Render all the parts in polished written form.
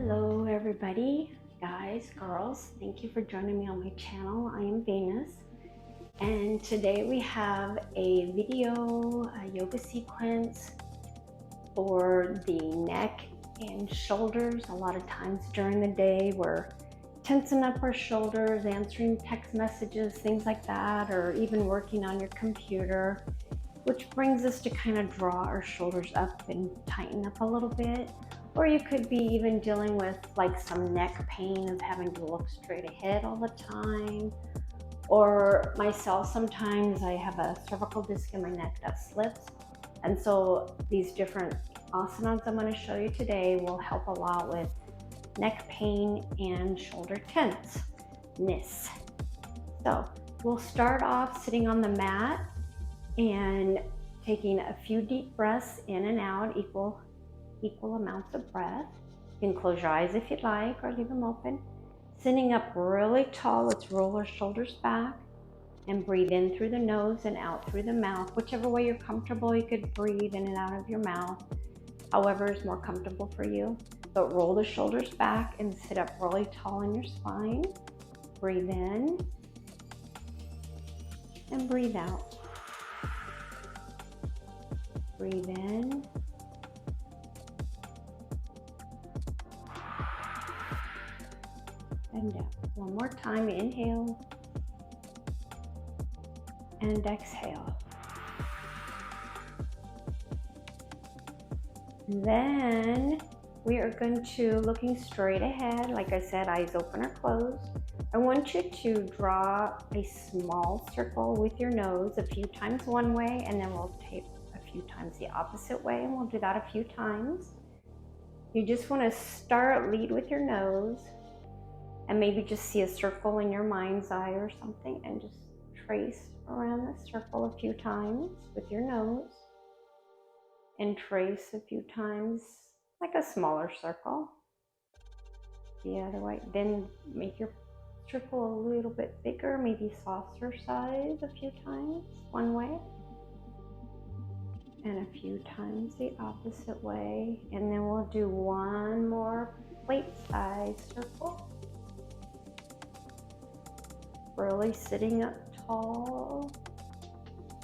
Hello everybody, guys, girls. Thank you for joining me on my channel. I am Venus, and today we have a yoga sequence for the neck and shoulders. A lot of times during the day we're tensing up our shoulders, answering text messages, things like that, or even working on your computer, which brings us to kind of draw our shoulders up and tighten up a little bit. Or you could be even dealing with like some neck pain of having to look straight ahead all the time. Or myself, sometimes I have a cervical disc in my neck that slips. And so these different asanas I'm going to show you today will help a lot with neck pain and shoulder tenseness. So we'll start off sitting on the mat and taking a few deep breaths in and out, equal amounts of breath. You can close your eyes if you'd like or leave them open. Sitting up really tall, let's roll our shoulders back and breathe in through the nose and out through the mouth. Whichever way you're comfortable, you could breathe in and out of your mouth, however is more comfortable for you. But roll the shoulders back and sit up really tall in your spine. Breathe in and breathe out. Breathe in and down. One more time, inhale and exhale. Then we are going to, looking straight ahead, like I said, eyes open or closed. I want you to draw a small circle with your nose a few times one way, and then we'll take a few times the opposite way, and we'll do that a few times. You just want to lead with your nose, and maybe just see a circle in your mind's eye or something, and just trace around the circle a few times with your nose, and trace a few times like a smaller circle the other way. Then make your circle a little bit bigger, maybe saucer size a few times one way, and a few times the opposite way. And then we'll do one more plate size circle. Really sitting up tall,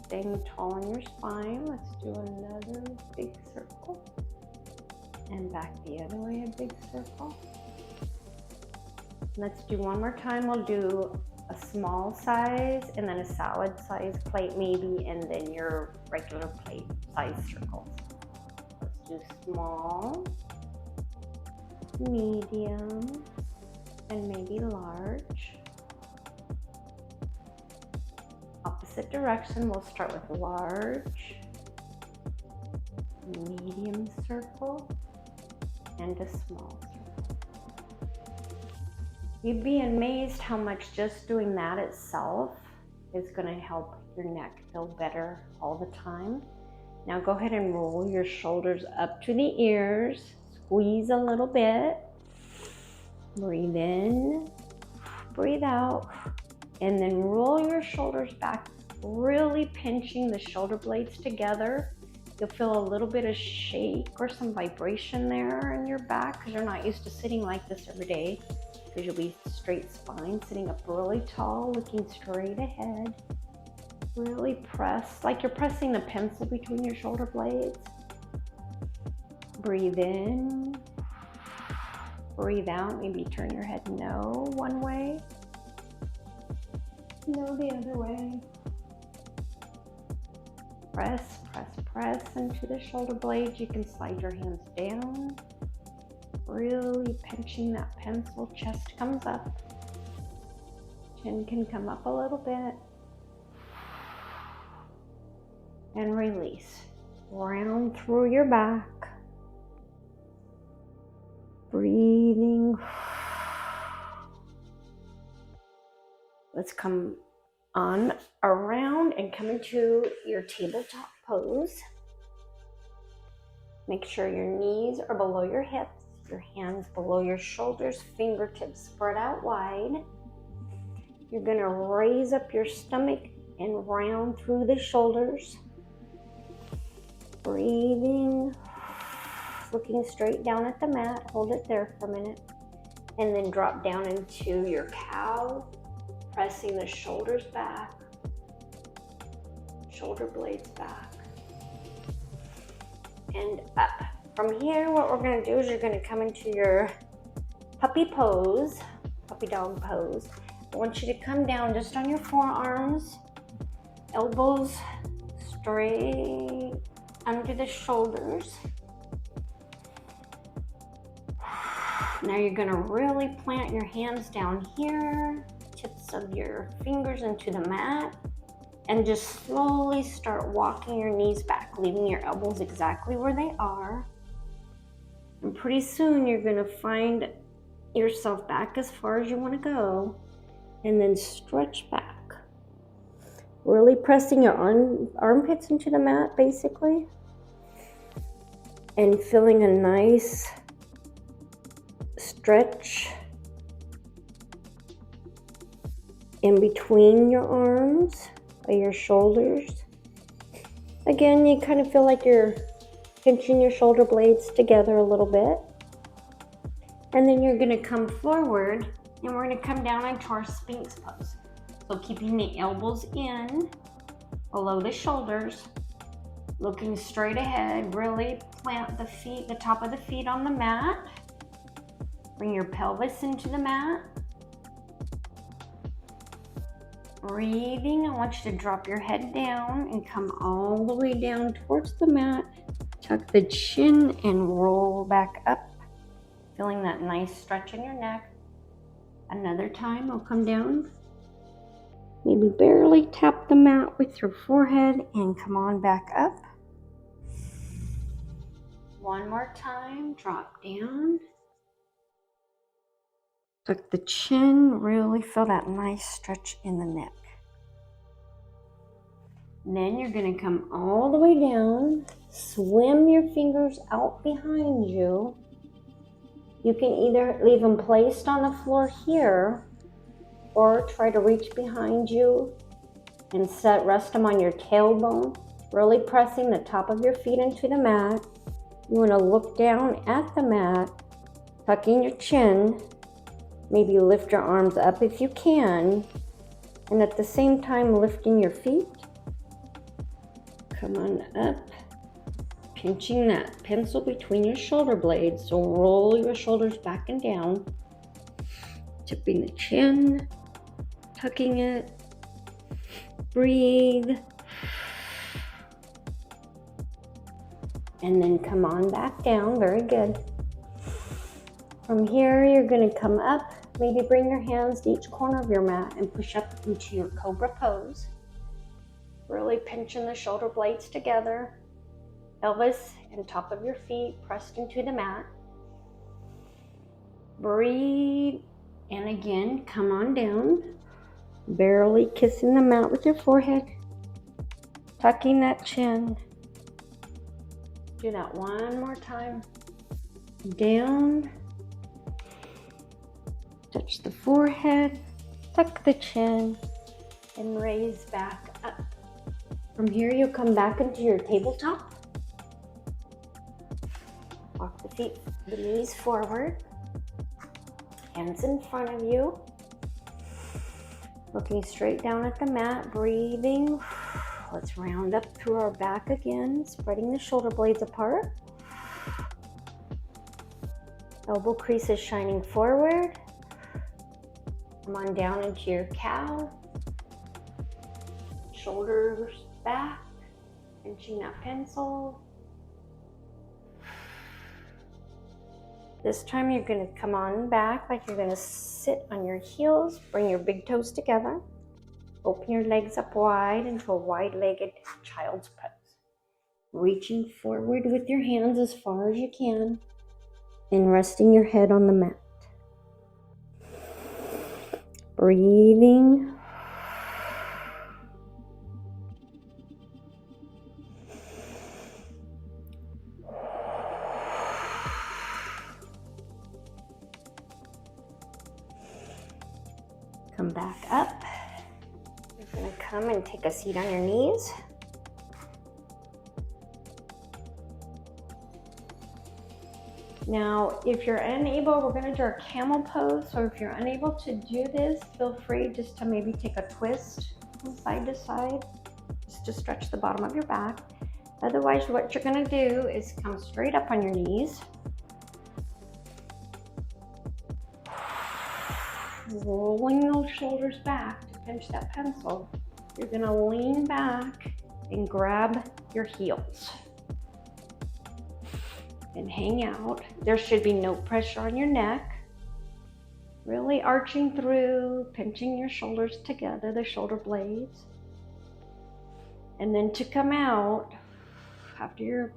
staying tall in your spine. Let's do another big circle. And back the other way, a big circle. Let's do one more time. We'll do a small size and then a salad size plate maybe, and then your regular plate size circles. Let's do small, medium, and maybe large. Opposite direction, we'll start with large, medium circle, and a small circle. You'd be amazed how much just doing that itself is going to help your neck feel better all the time. Now go ahead and roll your shoulders up to the ears, squeeze a little bit, breathe in, breathe out, and then roll your shoulders back, really pinching the shoulder blades together. You'll feel a little bit of shake or some vibration there in your back because you're not used to sitting like this every day, because you'll be straight spine, sitting up really tall, looking straight ahead. Really press, like you're pressing the pencil between your shoulder blades. Breathe in, breathe out, maybe turn your head no one way, no the other way. Press, press, press into the shoulder blades. You can slide your hands down, really pinching that pencil. Chest comes up, chin can come up a little bit, and release. Round through your back, breathing. Let's come on around and come into your tabletop pose. Make sure your knees are below your hips, your hands below your shoulders, fingertips spread out wide. You're going to raise up your stomach and round through the shoulders. Breathing looking straight down at the mat. Hold it there for a minute. And then drop down into your cow, pressing the shoulders back, shoulder blades back, and up. From here, what we're gonna do is you're gonna come into your puppy pose, puppy dog pose. I want you to come down just on your forearms, elbows straight under the shoulders. Now you're gonna really plant your hands down here, tips of your fingers into the mat, and just slowly start walking your knees back, leaving your elbows exactly where they are. And pretty soon you're gonna find yourself back as far as you wanna go, and then stretch back. Really pressing your armpits into the mat, basically, and feeling a nice stretch in between your arms by your shoulders. Again, you kind of feel like you're pinching your shoulder blades together a little bit. And then you're gonna come forward and we're gonna come down into our Sphinx pose. So keeping the elbows in below the shoulders, looking straight ahead, really plant the feet, the top of the feet on the mat. Bring your pelvis into the mat. Breathing, I want you to drop your head down and come all the way down towards the mat. Tuck the chin and roll back up, feeling that nice stretch in your neck. Another time, I'll come down. Maybe barely tap the mat with your forehead and come on back up. One more time, drop down. Tuck the chin, really feel that nice stretch in the neck. And then you're gonna come all the way down, swim your fingers out behind you. You can either leave them placed on the floor here, or try to reach behind you and rest them on your tailbone, really pressing the top of your feet into the mat. You wanna look down at the mat, tucking your chin, maybe lift your arms up if you can, and at the same time lifting your feet. Come on up, pinching that pencil between your shoulder blades, so roll your shoulders back and down, tipping the chin, tucking it, breathe, and then come on back down. Very good. From here, you're going to come up, maybe bring your hands to each corner of your mat and push up into your cobra pose. Really pinching the shoulder blades together, pelvis and top of your feet pressed into the mat. Breathe, and again, come on down, barely kissing the mat with your forehead, tucking that chin. Do that one more time. Down, touch the forehead, tuck the chin, and raise back up. From here, you'll come back into your tabletop. Walk the feet, the knees forward, hands in front of you. Looking straight down at the mat, breathing. Let's round up through our back again, spreading the shoulder blades apart. Elbow creases shining forward. Come on down into your cow. Shoulders back, pinching that pencil. This time you're going to come on back like you're going to sit on your heels. Bring your big toes together. Open your legs up wide into a wide-legged child's pose. Reaching forward with your hands as far as you can and resting your head on the mat. Breathing. Come back up. You're going to come and take a seat on your knees. Now, if you're unable, we're going to do our camel pose. So if you're unable to do this, feel free just to maybe take a twist from side to side, just to stretch the bottom of your back. Otherwise, what you're going to do is come straight up on your knees. Rolling those shoulders back to pinch that pencil. You're going to lean back and grab your heels and hang out. There should be no pressure on your neck. Really arching through, pinching your shoulders together, the shoulder blades. And then to come out, after you're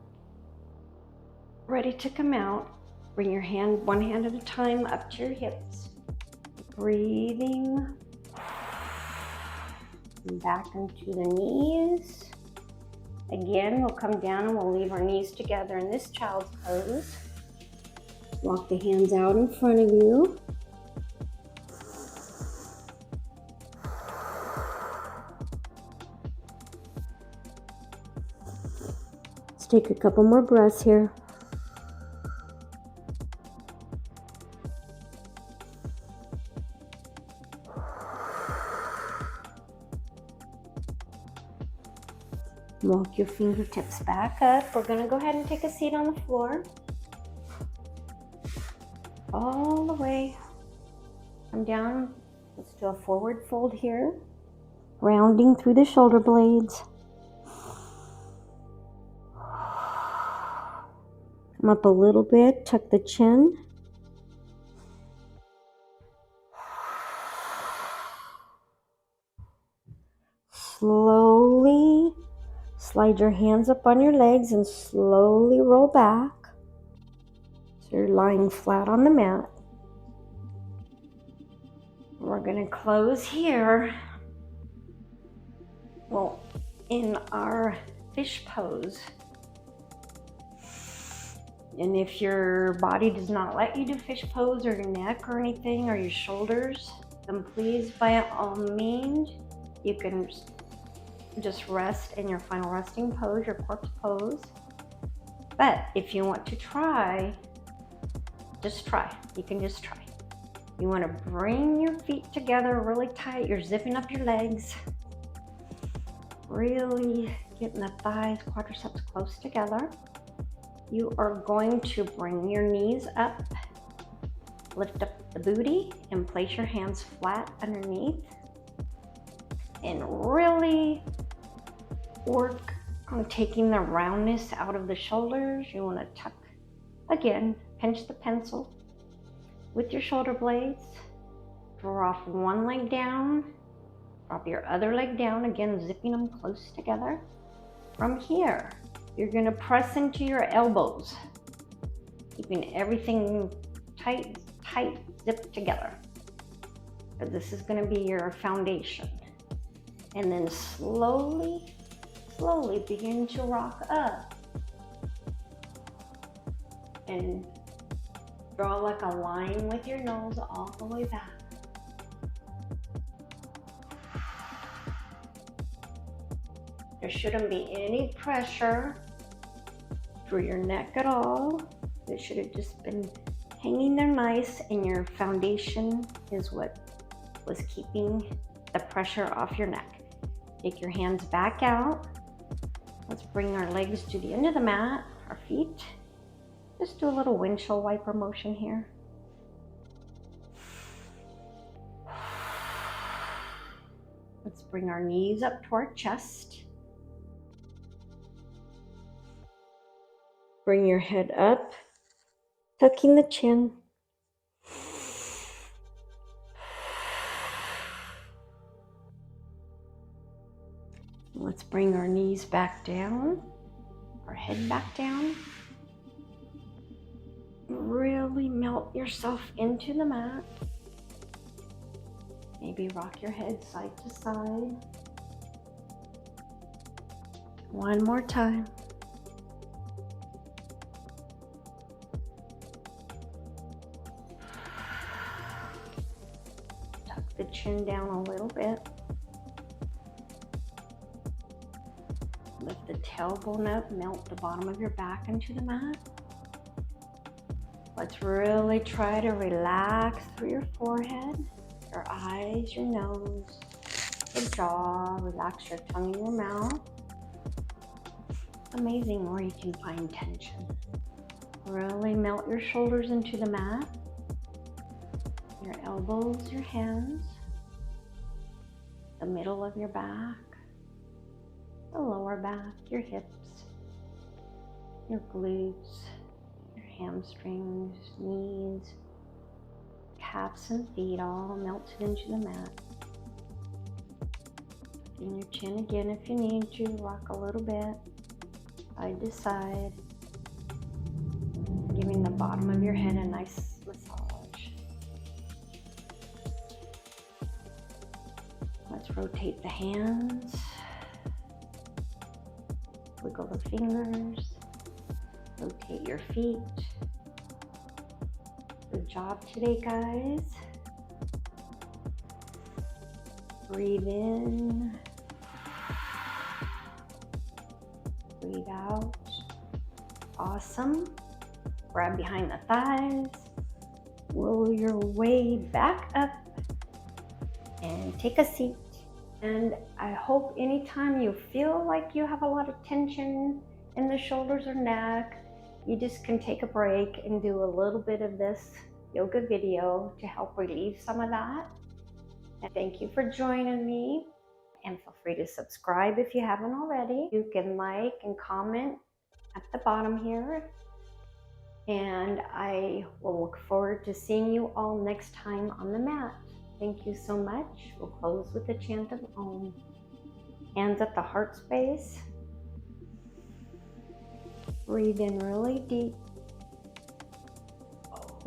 ready to come out, bring your hand, one hand at a time, up to your hips. Breathing back into the knees. Again, we'll come down and we'll leave our knees together in this child's pose. Walk the hands out in front of you. Let's take a couple more breaths here. Walk your fingertips back up. We're going to go ahead and take a seat on the floor. All the way. Come down. Let's do a forward fold here. Rounding through the shoulder blades. Come up a little bit. Tuck the chin. Slowly slide your hands up on your legs and slowly roll back. So you're lying flat on the mat. We're going to close here. Well, in our fish pose. And if your body does not let you do fish pose, or your neck or anything, or your shoulders, then please, by all means, you can just rest in your final resting pose, your corpse pose. But if you want to try, just try. You can just try. You want to bring your feet together really tight. You're zipping up your legs. Really getting the thighs, quadriceps close together. You are going to bring your knees up. Lift up the booty and place your hands flat underneath. And really work on taking the roundness out of the shoulders. You want to tuck, again, pinch the pencil with your shoulder blades. Drop one leg down, drop your other leg down, again, zipping them close together. From here, you're going to press into your elbows, keeping everything tight, zipped together. But this is going to be your foundation. And then slowly begin to rock up and draw like a line with your nose all the way back. There shouldn't be any pressure through your neck at all. It should have just been hanging there nice, and your foundation is what was keeping the pressure off your neck. Take your hands back out. Let's bring our legs to the end of the mat, our feet. Just do a little windshield wiper motion here. Let's bring our knees up to our chest. Bring your head up, tucking the chin. Let's bring our knees back down, our head back down. Really melt yourself into the mat. Maybe rock your head side to side. One more time. Tuck the chin down a little bit. Lift the tailbone up, melt the bottom of your back into the mat. Let's really try to relax through your forehead, your eyes, your nose, your jaw. Relax your tongue and your mouth. It's amazing where you can find tension. Really melt your shoulders into the mat, your elbows, your hands, the middle of your back, the lower back, your hips, your glutes, your hamstrings, knees, calves and feet all melted into the mat. In your chin again if you need to, rock a little bit, side to side, giving the bottom of your head a nice massage. Let's rotate the hands, wiggle the fingers, rotate your feet. Good job today, guys. Breathe in, breathe out. Awesome. Grab behind the thighs, roll your way back up, and take a seat. And I hope anytime you feel like you have a lot of tension in the shoulders or neck, you just can take a break and do a little bit of this yoga video to help relieve some of that. And thank you for joining me, and feel free to subscribe if you haven't already. You can like and comment at the bottom here. And I will look forward to seeing you all next time on the mat. Thank you so much. We'll close with a chant of Om. Hands at the heart space. Breathe in really deep.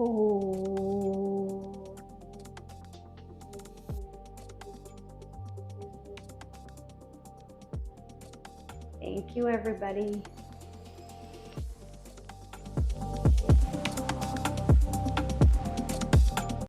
Oh. Thank you, everybody.